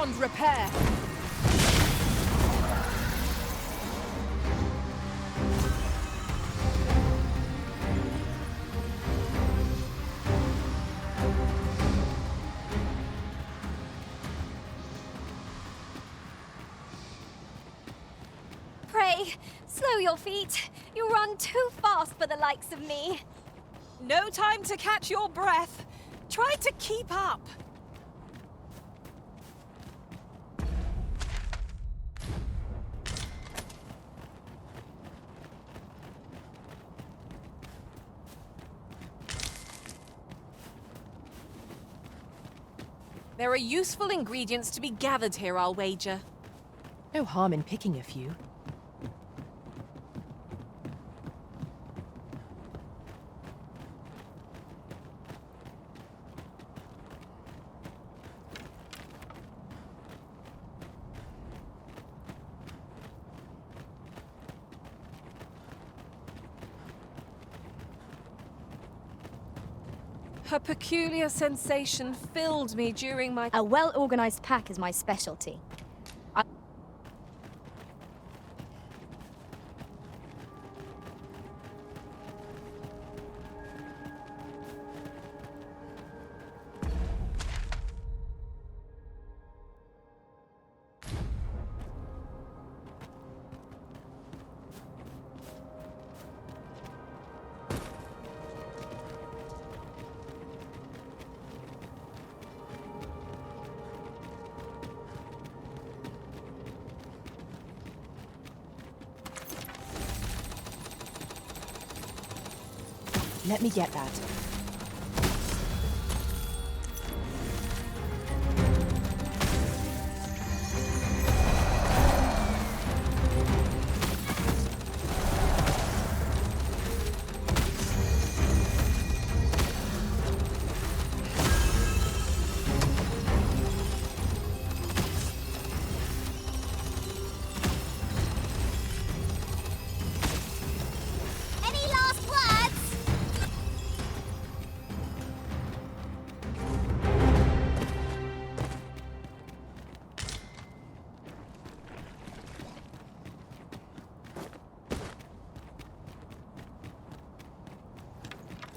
beyond repair. Pray, slow your feet. You run too fast for the likes of me. No time to catch your breath. Try to keep up. There are useful ingredients to be gathered here, I'll wager. No harm in picking a few. Her peculiar sensation filled me during my... A well-organized pack is my specialty. Let me get that.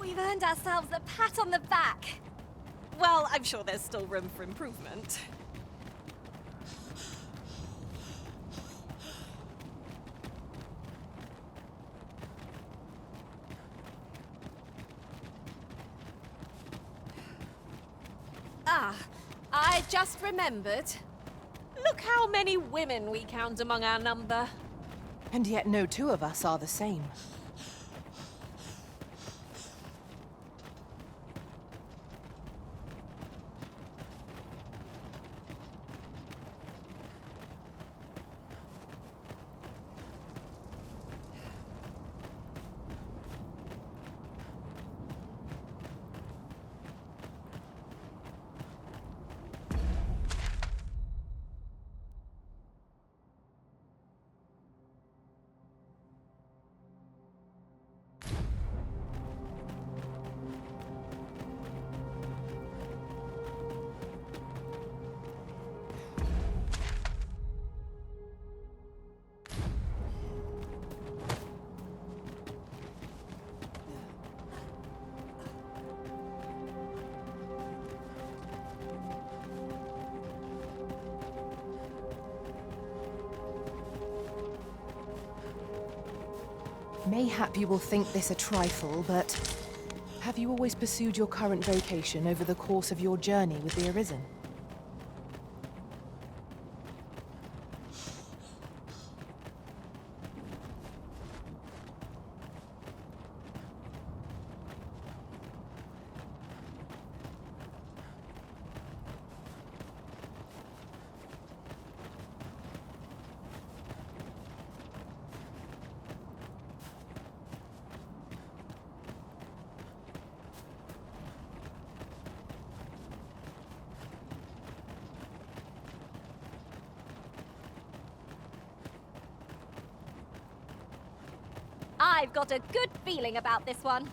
We've earned ourselves a pat on the back. Well, I'm sure there's still room for improvement. Ah, I just remembered. Look how many women we count among our number. And yet no two of us are the same. Mayhap you will think this a trifle, but have you always pursued your current vocation over the course of your journey with the Arisen? I've got a good feeling about this one.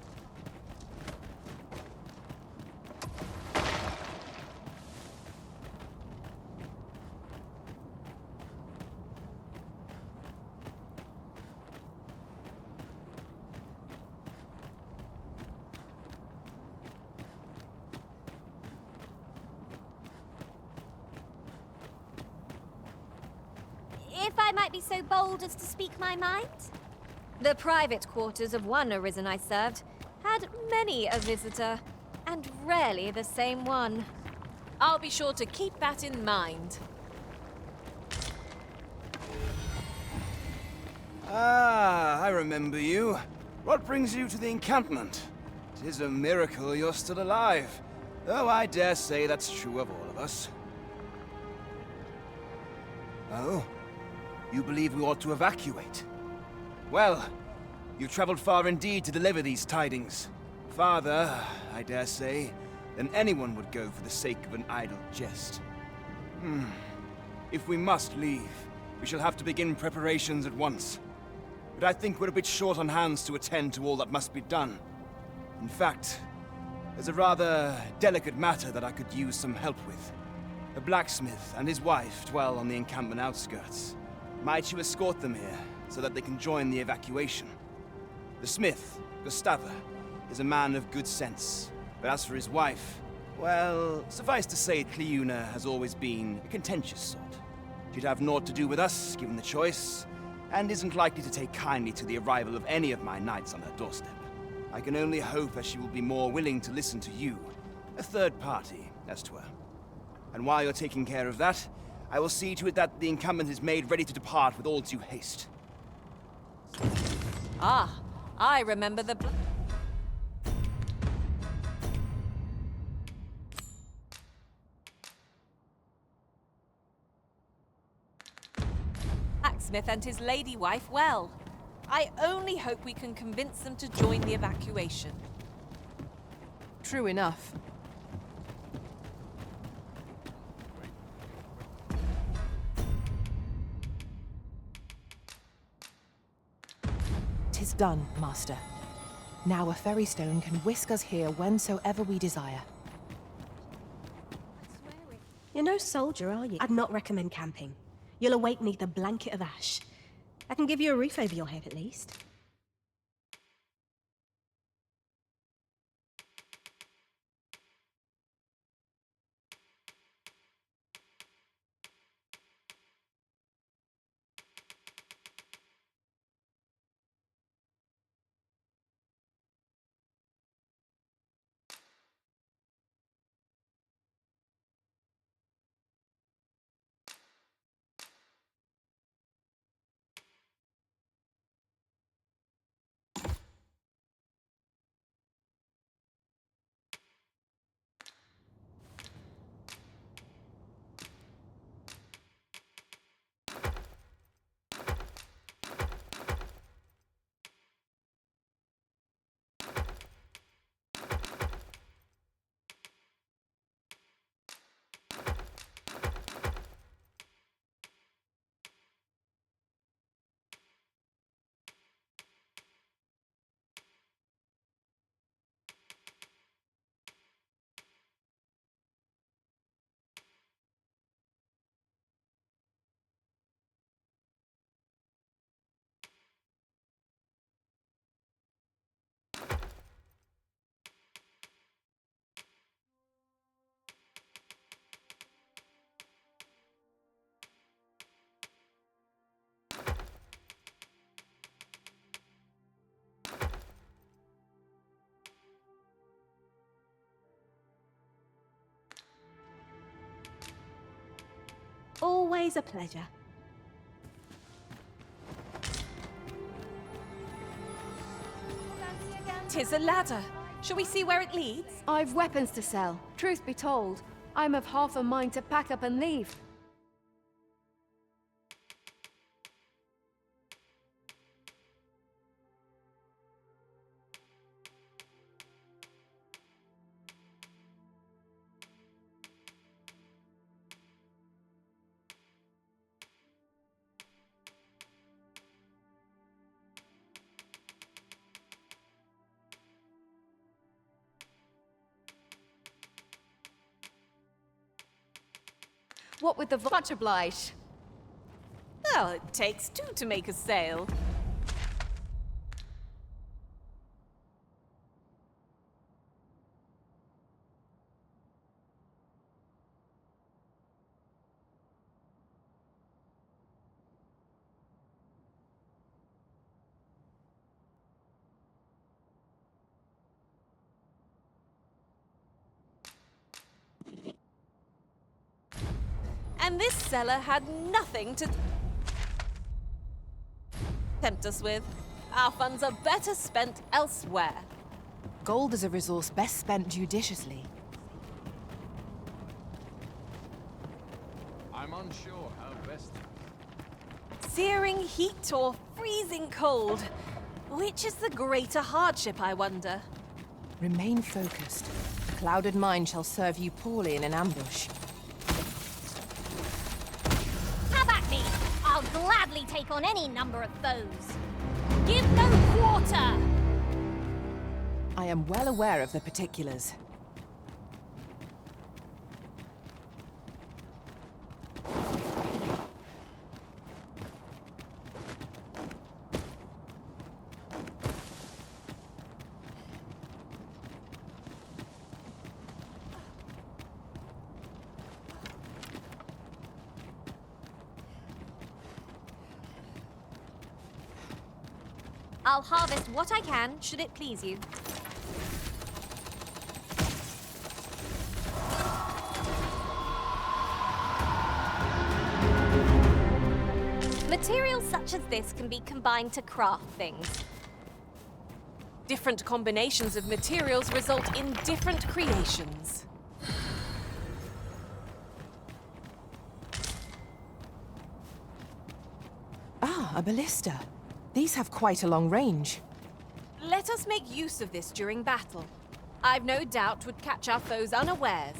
if I might be so bold as to speak my mind? The private quarters of one Arisen I served had many a visitor, and rarely the same one. I'll be sure to keep that in mind. Ah, I remember you. What brings you to the encampment? 'Tis a miracle you're still alive. Though I dare say that's true of all of us. Oh? You believe we ought to evacuate? Well, you've traveled far indeed to deliver these tidings. Farther, I dare say, than anyone would go for the sake of an idle jest. If we must leave, we shall have to begin preparations at once. But I think we're a bit short on hands to attend to all that must be done. In fact, there's a rather delicate matter that I could use some help with. A blacksmith and his wife dwell on the encampment outskirts. Might you escort them here, so that they can join the evacuation? The smith, Gustava, is a man of good sense. But as for his wife, well, suffice to say Cleuna has always been a contentious sort. She'd have naught to do with us, given the choice, and isn't likely to take kindly to the arrival of any of my knights on her doorstep. I can only hope that she will be more willing to listen to you, a third party, as 'twere. And while you're taking care of that, I will see to it that the encampment is made ready to depart with all due haste. Ah, I remember the... blacksmith and his lady wife well. I only hope we can convince them to join the evacuation. True enough. 'Tis done, Master. Now a ferry stone can whisk us here whensoever we desire. You're no soldier, are you? I'd not recommend camping. You'll awake neath a blanket of ash. I can give you a roof over your head at least. Always a pleasure. 'Tis a ladder. Shall we see where it leads? I've weapons to sell. Truth be told, I'm of half a mind to pack up and leave. What with the much obliged. Well, it takes two to make a sale. And this cellar had nothing to tempt us with. Our funds are better spent elsewhere. Gold is a resource best spent judiciously. I'm unsure how best. Searing heat or freezing cold? Which is the greater hardship, I wonder? Remain focused. A clouded mind shall serve you poorly in an ambush. Have at me! I'll gladly take on any number of foes. Give no quarter! I am well aware of the particulars. I'll harvest what I can, should it please you. Materials such as this can be combined to craft things. Different combinations of materials result in different creations. Ah, a ballista. These have quite a long range. Let us make use of this during battle. I've no doubt would catch our foes unawares.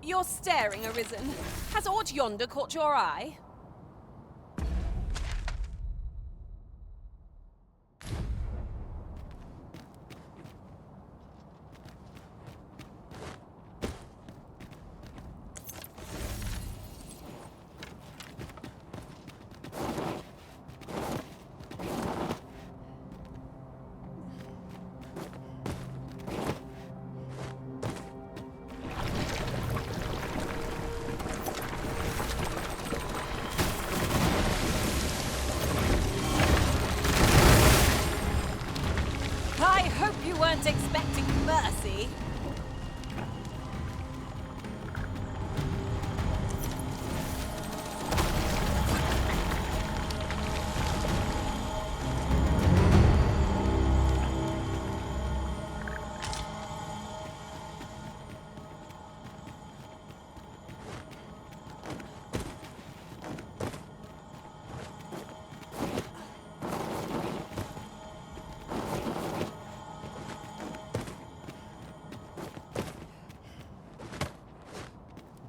You're staring, Arisen. Has aught yonder caught your eye? I hope you weren't expecting mercy.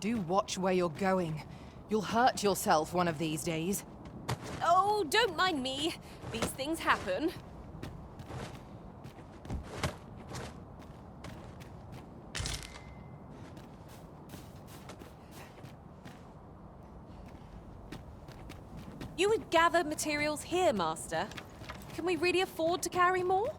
Do watch where you're going. You'll hurt yourself one of these days. Oh, don't mind me. These things happen. You would gather materials here, Master. Can we really afford to carry more?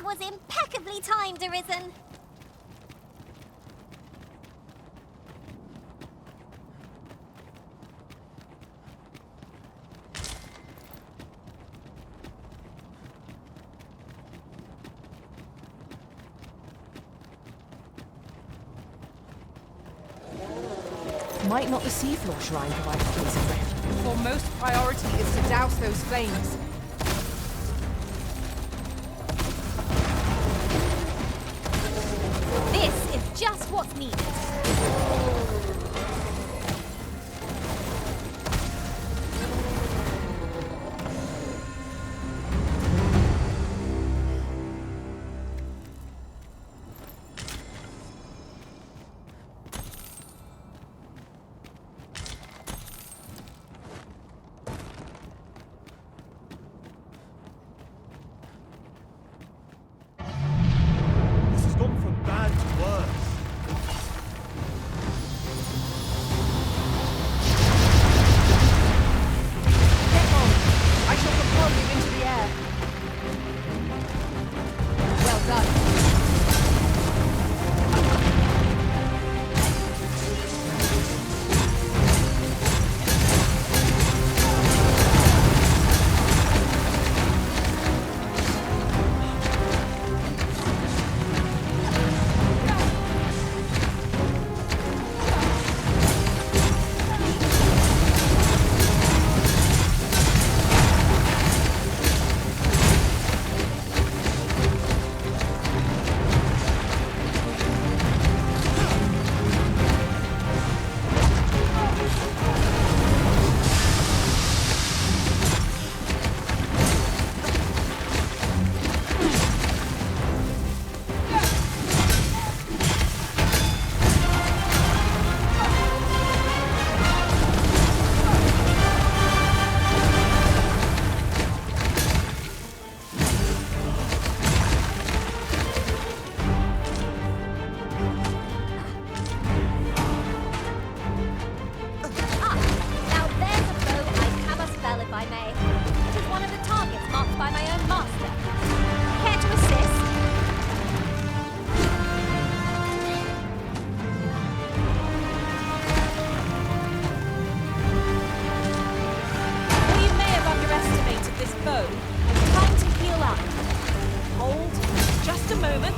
Was impeccably timed, Arisen. Might not the seafloor shrine provide a place of refuge? For most priority is to douse those flames. This is just what's needed. moment.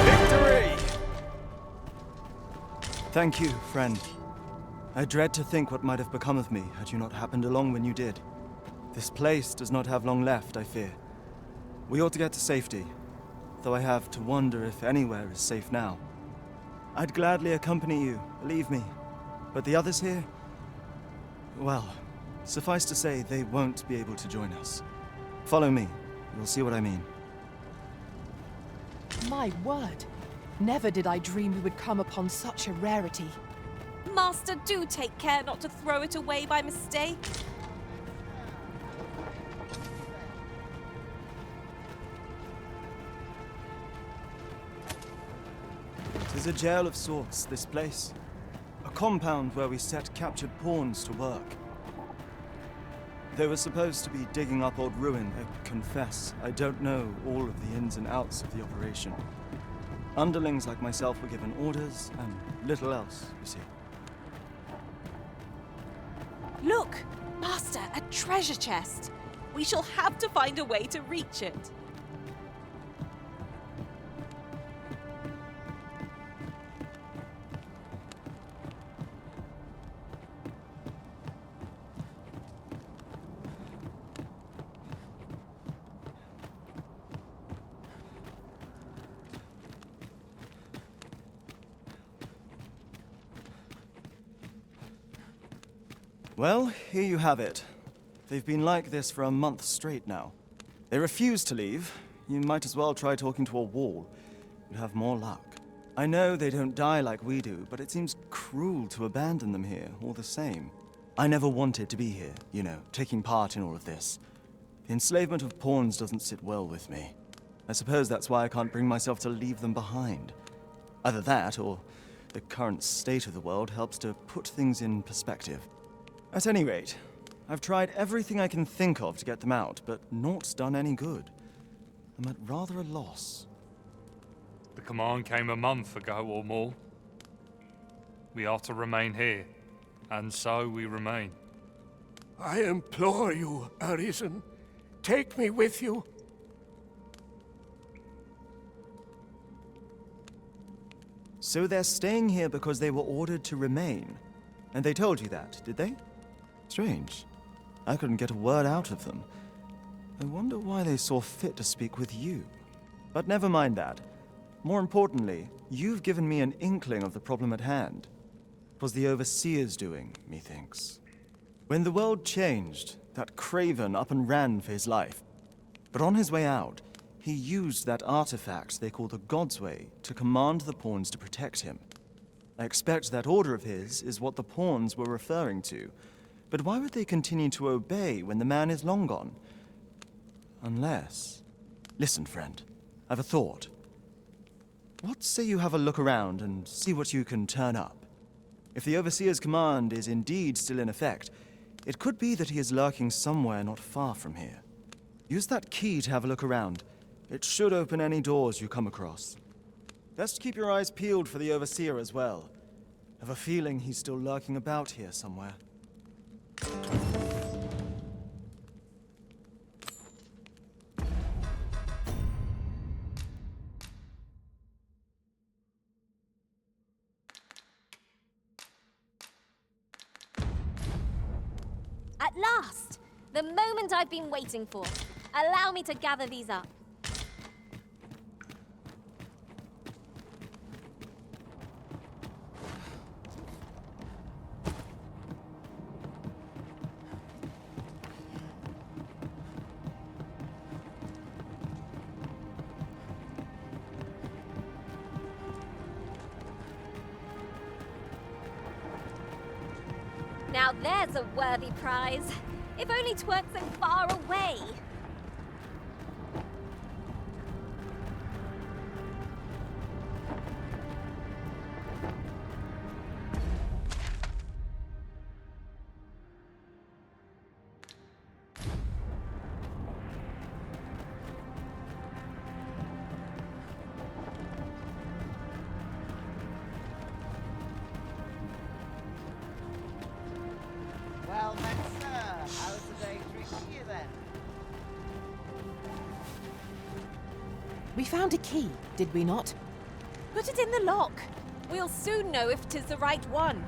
Victory! Thank you, friend. I dread to think what might have become of me had you not happened along when you did. This place does not have long left, I fear. We ought to get to safety, though I have to wonder if anywhere is safe now. I'd gladly accompany you, believe me. But the others here? Well, suffice to say, they won't be able to join us. Follow me. You'll see what I mean. My word. Never did I dream we would come upon such a rarity. Master, do take care not to throw it away by mistake. Tis a jail of sorts, this place. A compound where we set captured pawns to work. They were supposed to be digging up old ruin. I confess, I don't know all of the ins and outs of the operation. Underlings like myself were given orders, and little else, you see. Look! Master, a treasure chest! We shall have to find a way to reach it. Well, here you have it. They've been like this for a month straight now. They refuse to leave. You might as well try talking to a wall. You'd have more luck. I know they don't die like we do, but it seems cruel to abandon them here, all the same. I never wanted to be here, you know, taking part in all of this. The enslavement of pawns doesn't sit well with me. I suppose that's why I can't bring myself to leave them behind. Either that, or the current state of the world helps to put things in perspective. At any rate, I've tried everything I can think of to get them out, but naught's done any good. I'm at rather a loss. The command came a month ago or more. We are to remain here, and so we remain. I implore you, Arisen. Take me with you. So they're staying here because they were ordered to remain. And they told you that, did they? Strange. I couldn't get a word out of them. I wonder why they saw fit to speak with you. But never mind that. More importantly, you've given me an inkling of the problem at hand. It was the Overseer's doing, methinks. When the world changed, that craven up and ran for his life. But on his way out, he used that artifact they call the God's Way to command the pawns to protect him. I expect that order of his is what the pawns were referring to. But why would they continue to obey when the man is long gone? Unless... Listen, friend. I've a thought. What say you have a look around and see what you can turn up? If the Overseer's command is indeed still in effect, it could be that he is lurking somewhere not far from here. Use that key to have a look around. It should open any doors you come across. Best keep your eyes peeled for the Overseer as well. I have a feeling he's still lurking about here somewhere. At last! The moment I've been waiting for. Allow me to gather these up. Now there's a worthy prize. If only 'tweren't so far away. We found a key, did we not? Put it in the lock. We'll soon know if 'tis the right one.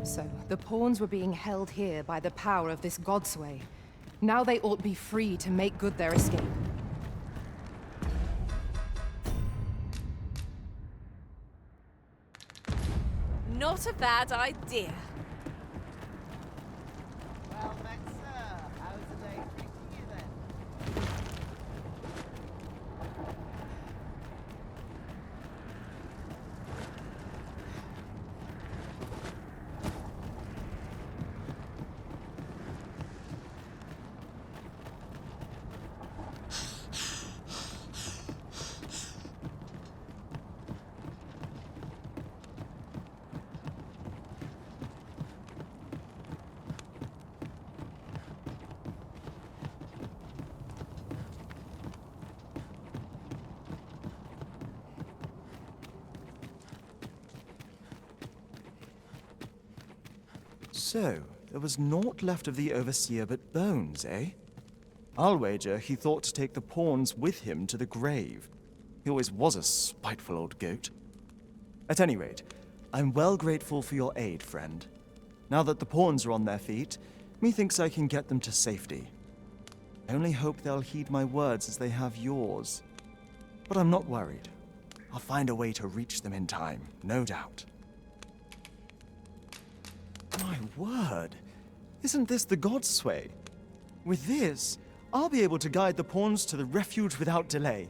So, the pawns were being held here by the power of this godsway. Now they ought be free to make good their escape. Not a bad idea. Well met, sir. How's the day treating you then? So, there was naught left of the Overseer but bones, eh? I'll wager he thought to take the pawns with him to the grave. He always was a spiteful old goat. At any rate, I'm well grateful for your aid, friend. Now that the pawns are on their feet, methinks I can get them to safety. I only hope they'll heed my words as they have yours. But I'm not worried. I'll find a way to reach them in time, no doubt. My word! Isn't this the Godsway? With this, I'll be able to guide the pawns to the refuge without delay.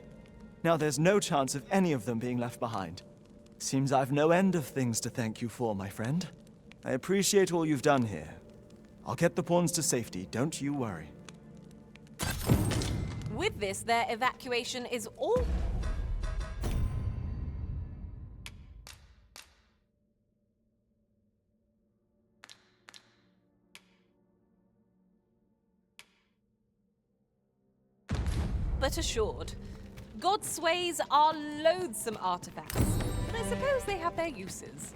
Now there's no chance of any of them being left behind. Seems I've no end of things to thank you for, my friend. I appreciate all you've done here. I'll get the pawns to safety, don't you worry. With this, their evacuation is all... but assured. Godsways are loathsome artifacts, but I suppose they have their uses.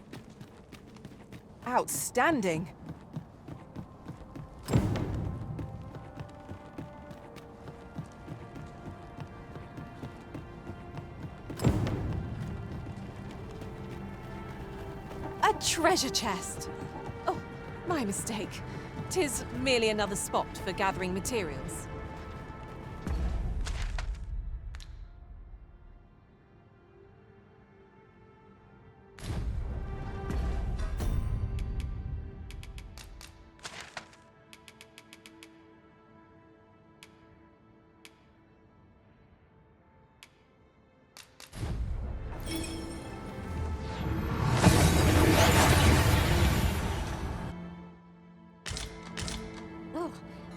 Outstanding! A treasure chest! Oh, my mistake. 'Tis merely another spot for gathering materials. Oh,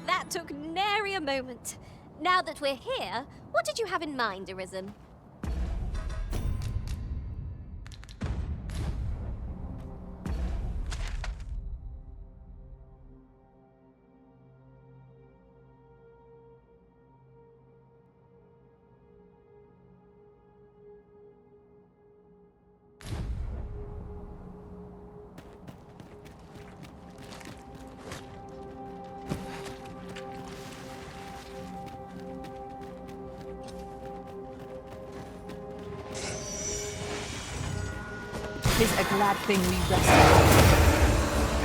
that took nary a moment. Now that we're here, what did you have in mind, Arisen? Tis a glad thing we rested.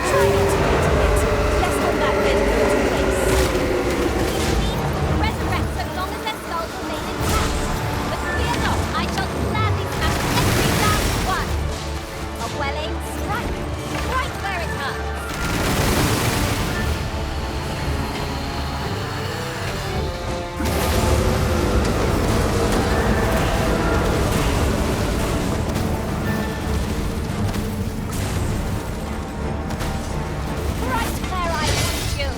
Try not to wait a bit, lest all that men go to waste. We resurrect so long as their skulls remain intact. But fear not, I shall gladly smash every last one. A well-aimed strike, right where it hurts. Right where I want you.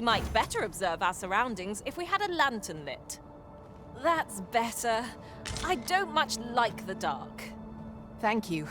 we might better observe our surroundings if we had a lantern lit. That's better. I don't much like the dark. Thank you.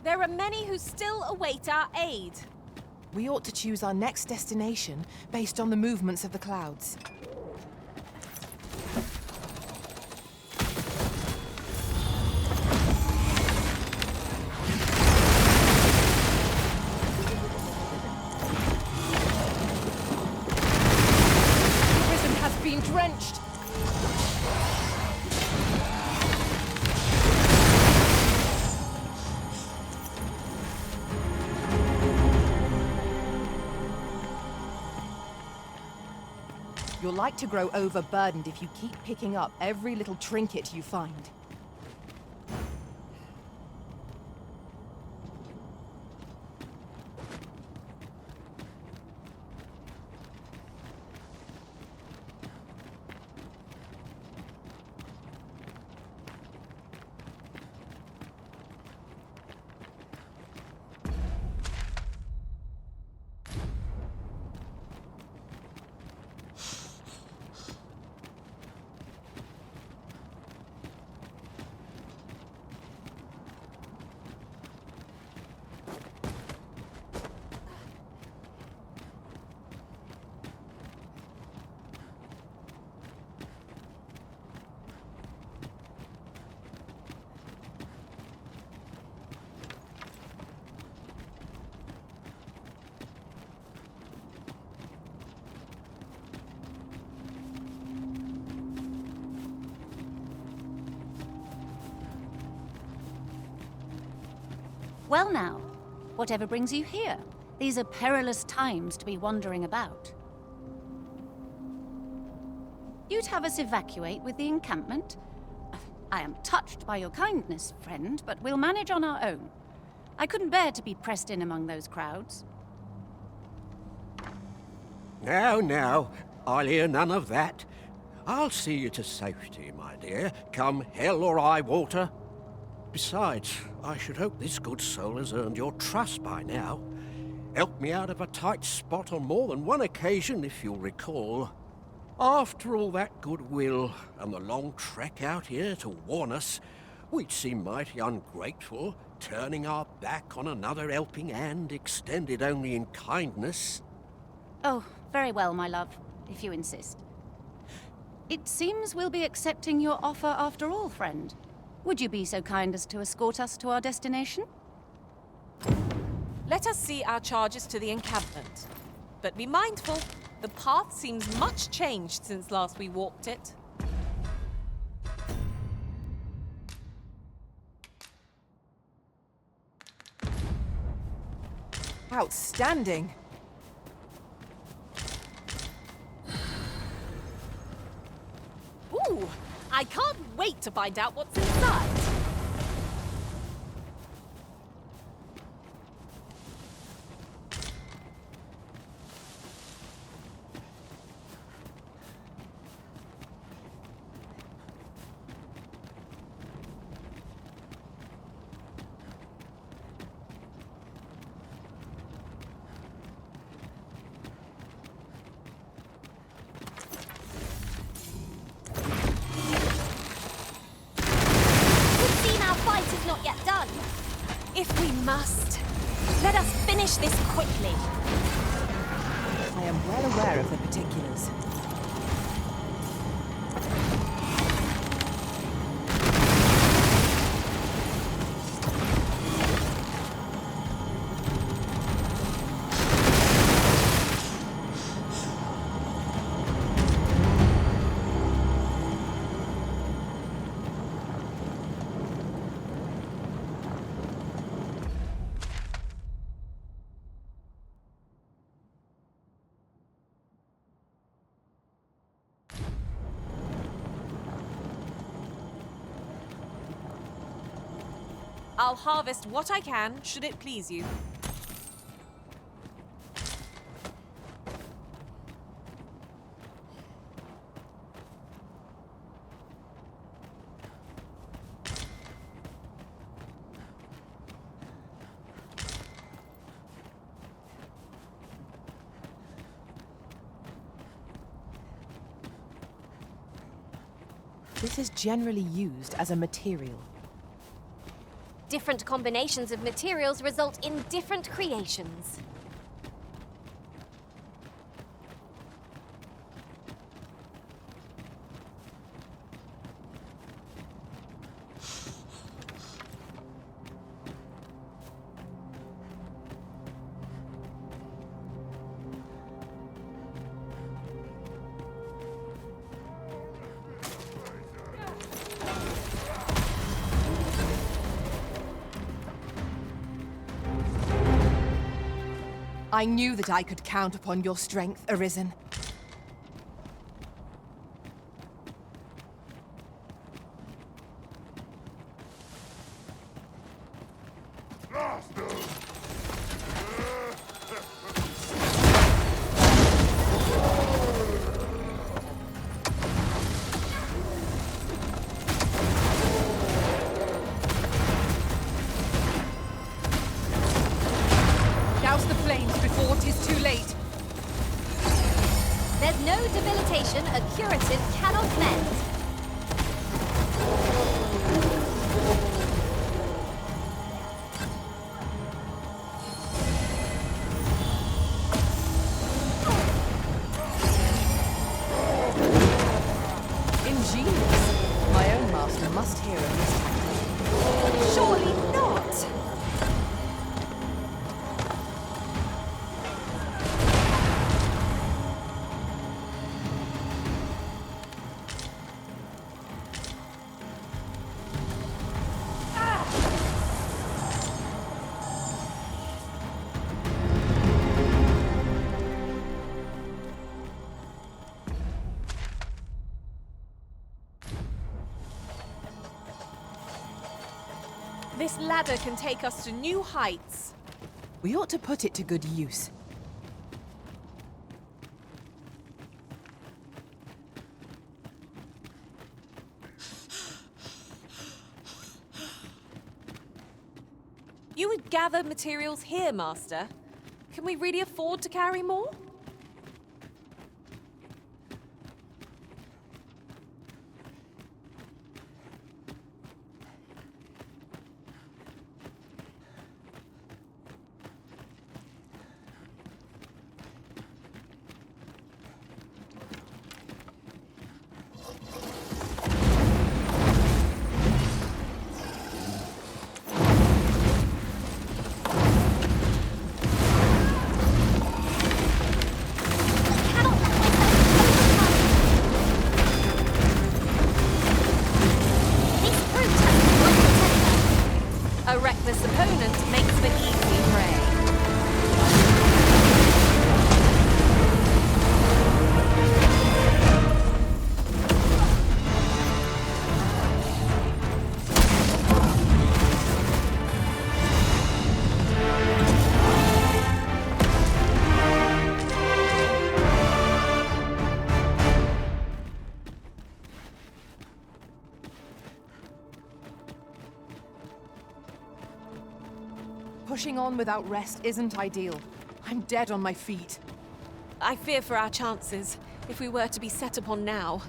There are many who still await our aid. We ought to choose our next destination based on the movements of the clouds. The prison has been drenched. You're like to grow overburdened if you keep picking up every little trinket you find. Well now, whatever brings you here? These are perilous times to be wandering about. You'd have us evacuate with the encampment? I am touched by your kindness, friend, but we'll manage on our own. I couldn't bear to be pressed in among those crowds. Now, I'll hear none of that. I'll see you to safety, my dear, come hell or high water. Besides, I should hope this good soul has earned your trust by now. Helped me out of a tight spot on more than one occasion, if you'll recall. After all that goodwill and the long trek out here to warn us, we'd seem mighty ungrateful, turning our back on another helping hand extended only in kindness. Oh, very well, my love, if you insist. It seems we'll be accepting your offer after all, friend. Would you be so kind as to escort us to our destination? Let us see our charges to the encampment. But be mindful, the path seems much changed since last we walked it. Outstanding. Ooh, I can't wait to find out what's inside. If we must, let us finish this quickly. I am well aware of the particulars. I'll harvest what I can, should it please you. This is generally used as a material. Different combinations of materials result in different creations. I knew that I could count upon your strength, Arisen. Douse the flames before 'tis too late. There's no debilitation a curative cannot mend. Ingenious. My own master must hear of this tactic. Surely not! This ladder can take us to new heights. We ought to put it to good use. You would gather materials here, Master. Can we really afford to carry more? A reckless opponent makes for easy prey. Pushing on without rest isn't ideal. I'm dead on my feet. I fear for our chances, if we were to be set upon now.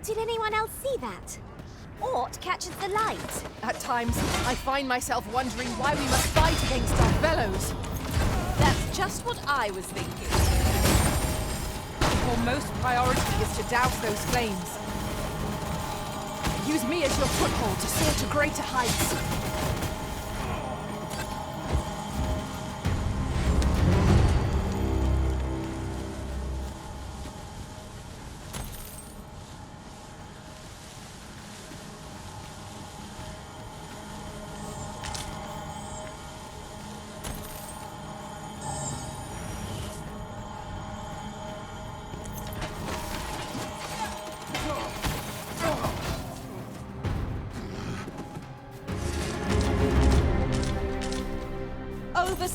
Did anyone else see that? Ort catches the light. At times, I find myself wondering why we must fight against our fellows. That's just what I was thinking. Foremost priority is to douse those flames. Use me as your foothold to soar to greater heights.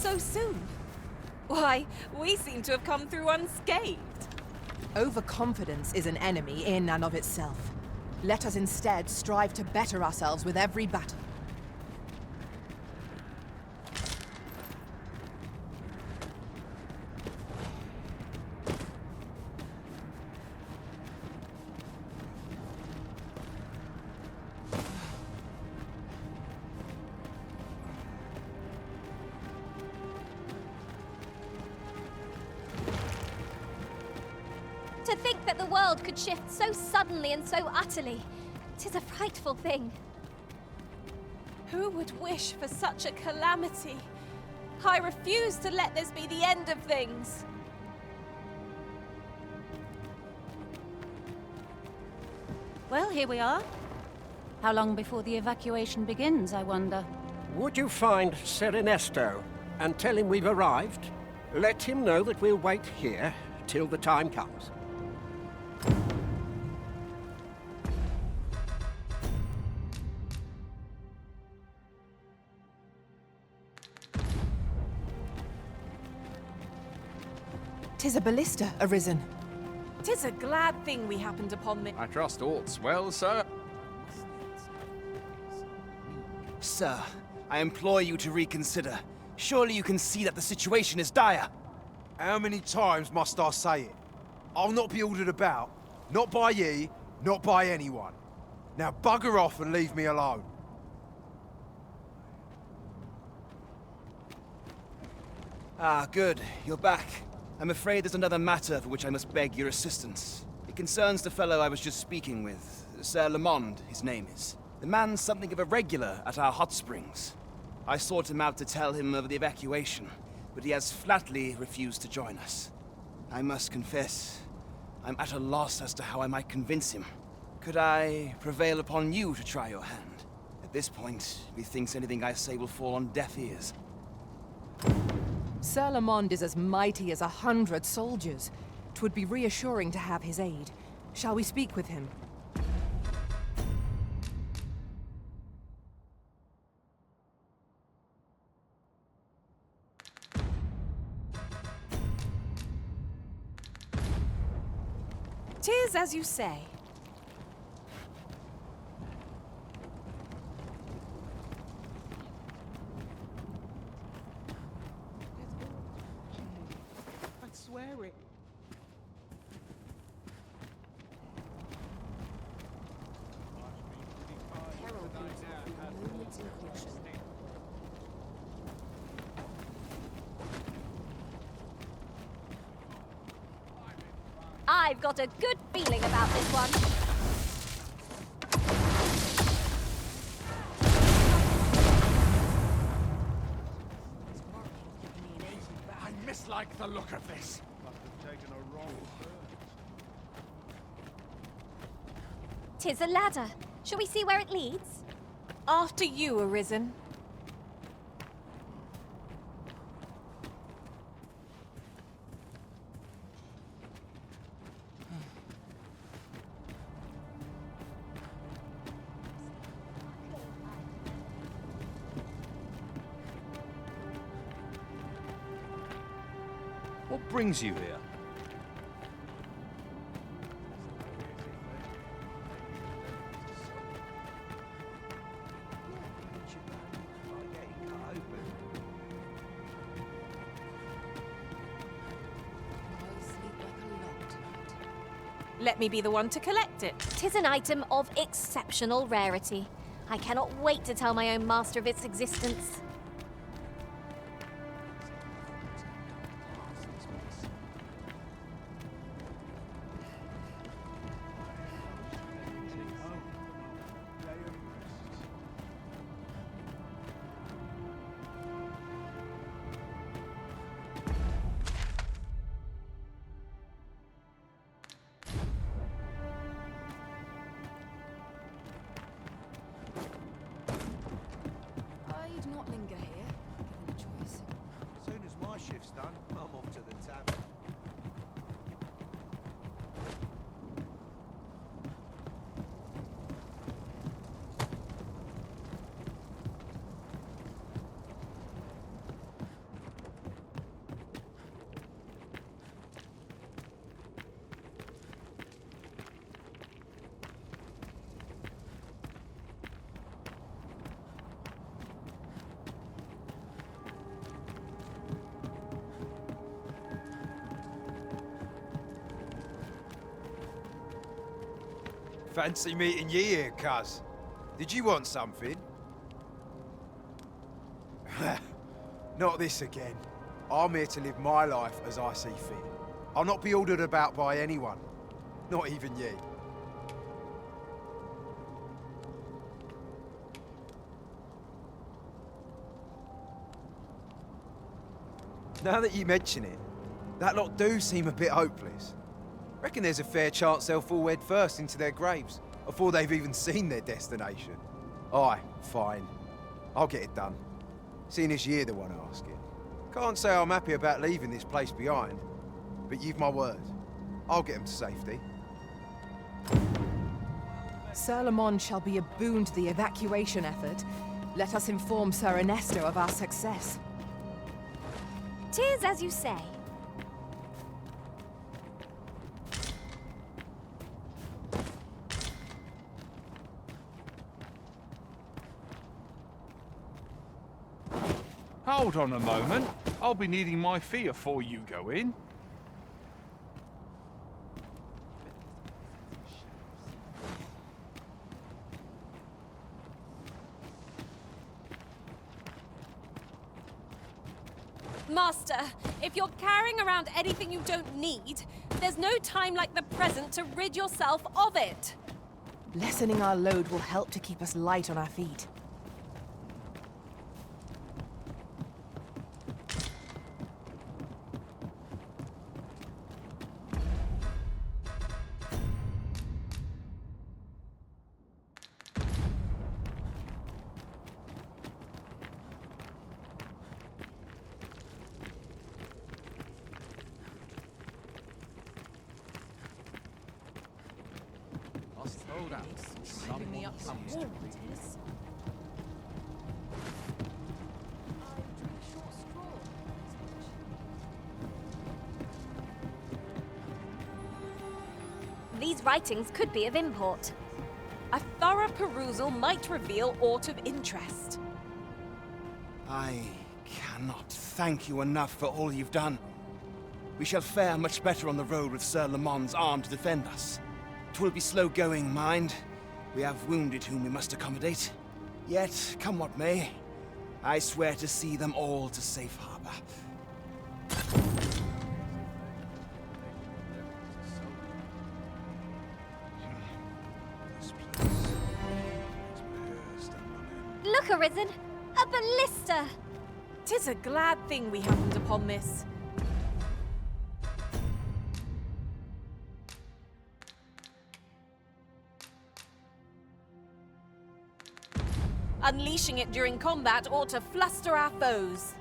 so soon? Why, we seem to have come through unscathed. Overconfidence is an enemy in and of itself. Let us instead strive to better ourselves with every battle. To think that the world could shift so suddenly and so utterly. 'Tis a frightful thing. Who would wish for such a calamity? I refuse to let this be the end of things. Well, here we are. How long before the evacuation begins, I wonder? Would you find Ser Ernesto and tell him we've arrived? Let him know that we'll wait here till the time comes. Tis a ballista arisen. 'Tis a glad thing we happened upon this. I trust all's well, sir. Sir, I implore you to reconsider. Surely you can see that the situation is dire. How many times must I say it? I'll not be ordered about. Not by ye, not by anyone. Now bugger off and leave me alone. Ah, good. You're back. I'm afraid there's another matter for which I must beg your assistance. It concerns the fellow I was just speaking with. Sir Lamond, his name is. The man's something of a regular at our hot springs. I sought him out to tell him of the evacuation, but he has flatly refused to join us. I must confess, I'm at a loss as to how I might convince him. Could I prevail upon you to try your hand? At this point, methinks anything I say will fall on deaf ears. Sir Lamond is as mighty as 100 soldiers. 'Twould be reassuring to have his aid. Shall we speak with him? Tis as you say. I swear it. I've got a good feeling about this one. I mislike the look of this. Must have taken a wrong turn. 'Tis a ladder. Shall we see where it leads? After you, Arisen. What brings you here? Let me be the one to collect it. 'Tis an item of exceptional rarity. I cannot wait to tell my own master of its existence. I'd not linger Fancy meeting ye here, cuz. Did you want something? Not this again. I'm here to live my life as I see fit. I'll not be ordered about by anyone. Not even ye. Now that you mention it, that lot do seem a bit hopeless. Reckon there's a fair chance they'll fall head first into their graves before they've even seen their destination. Aye, fine. I'll get it done. Seeing as you're the one asking. Can't say I'm happy about leaving this place behind, but you've my word. I'll get them to safety. Sir Lamont shall be a boon to the evacuation effort. Let us inform Sir Ernesto of our success. 'Tis as you say. Hold on a moment. I'll be needing my fee before you go in. Master, if you're carrying around anything you don't need, there's no time like the present to rid yourself of it. Lessening our load will help to keep us light on our feet. These writings could be of import. A thorough perusal might reveal aught of interest. I cannot thank you enough for all you've done. We shall fare much better on the road with Sir Lamont's arm to defend us. 'Twill be slow going, mind. We have wounded whom we must accommodate. Yet, come what may, I swear to see them all to safe harbor. Look, Arisen! A ballista! 'Tis a glad thing we happened upon this. Unleashing it during combat ought to fluster our foes.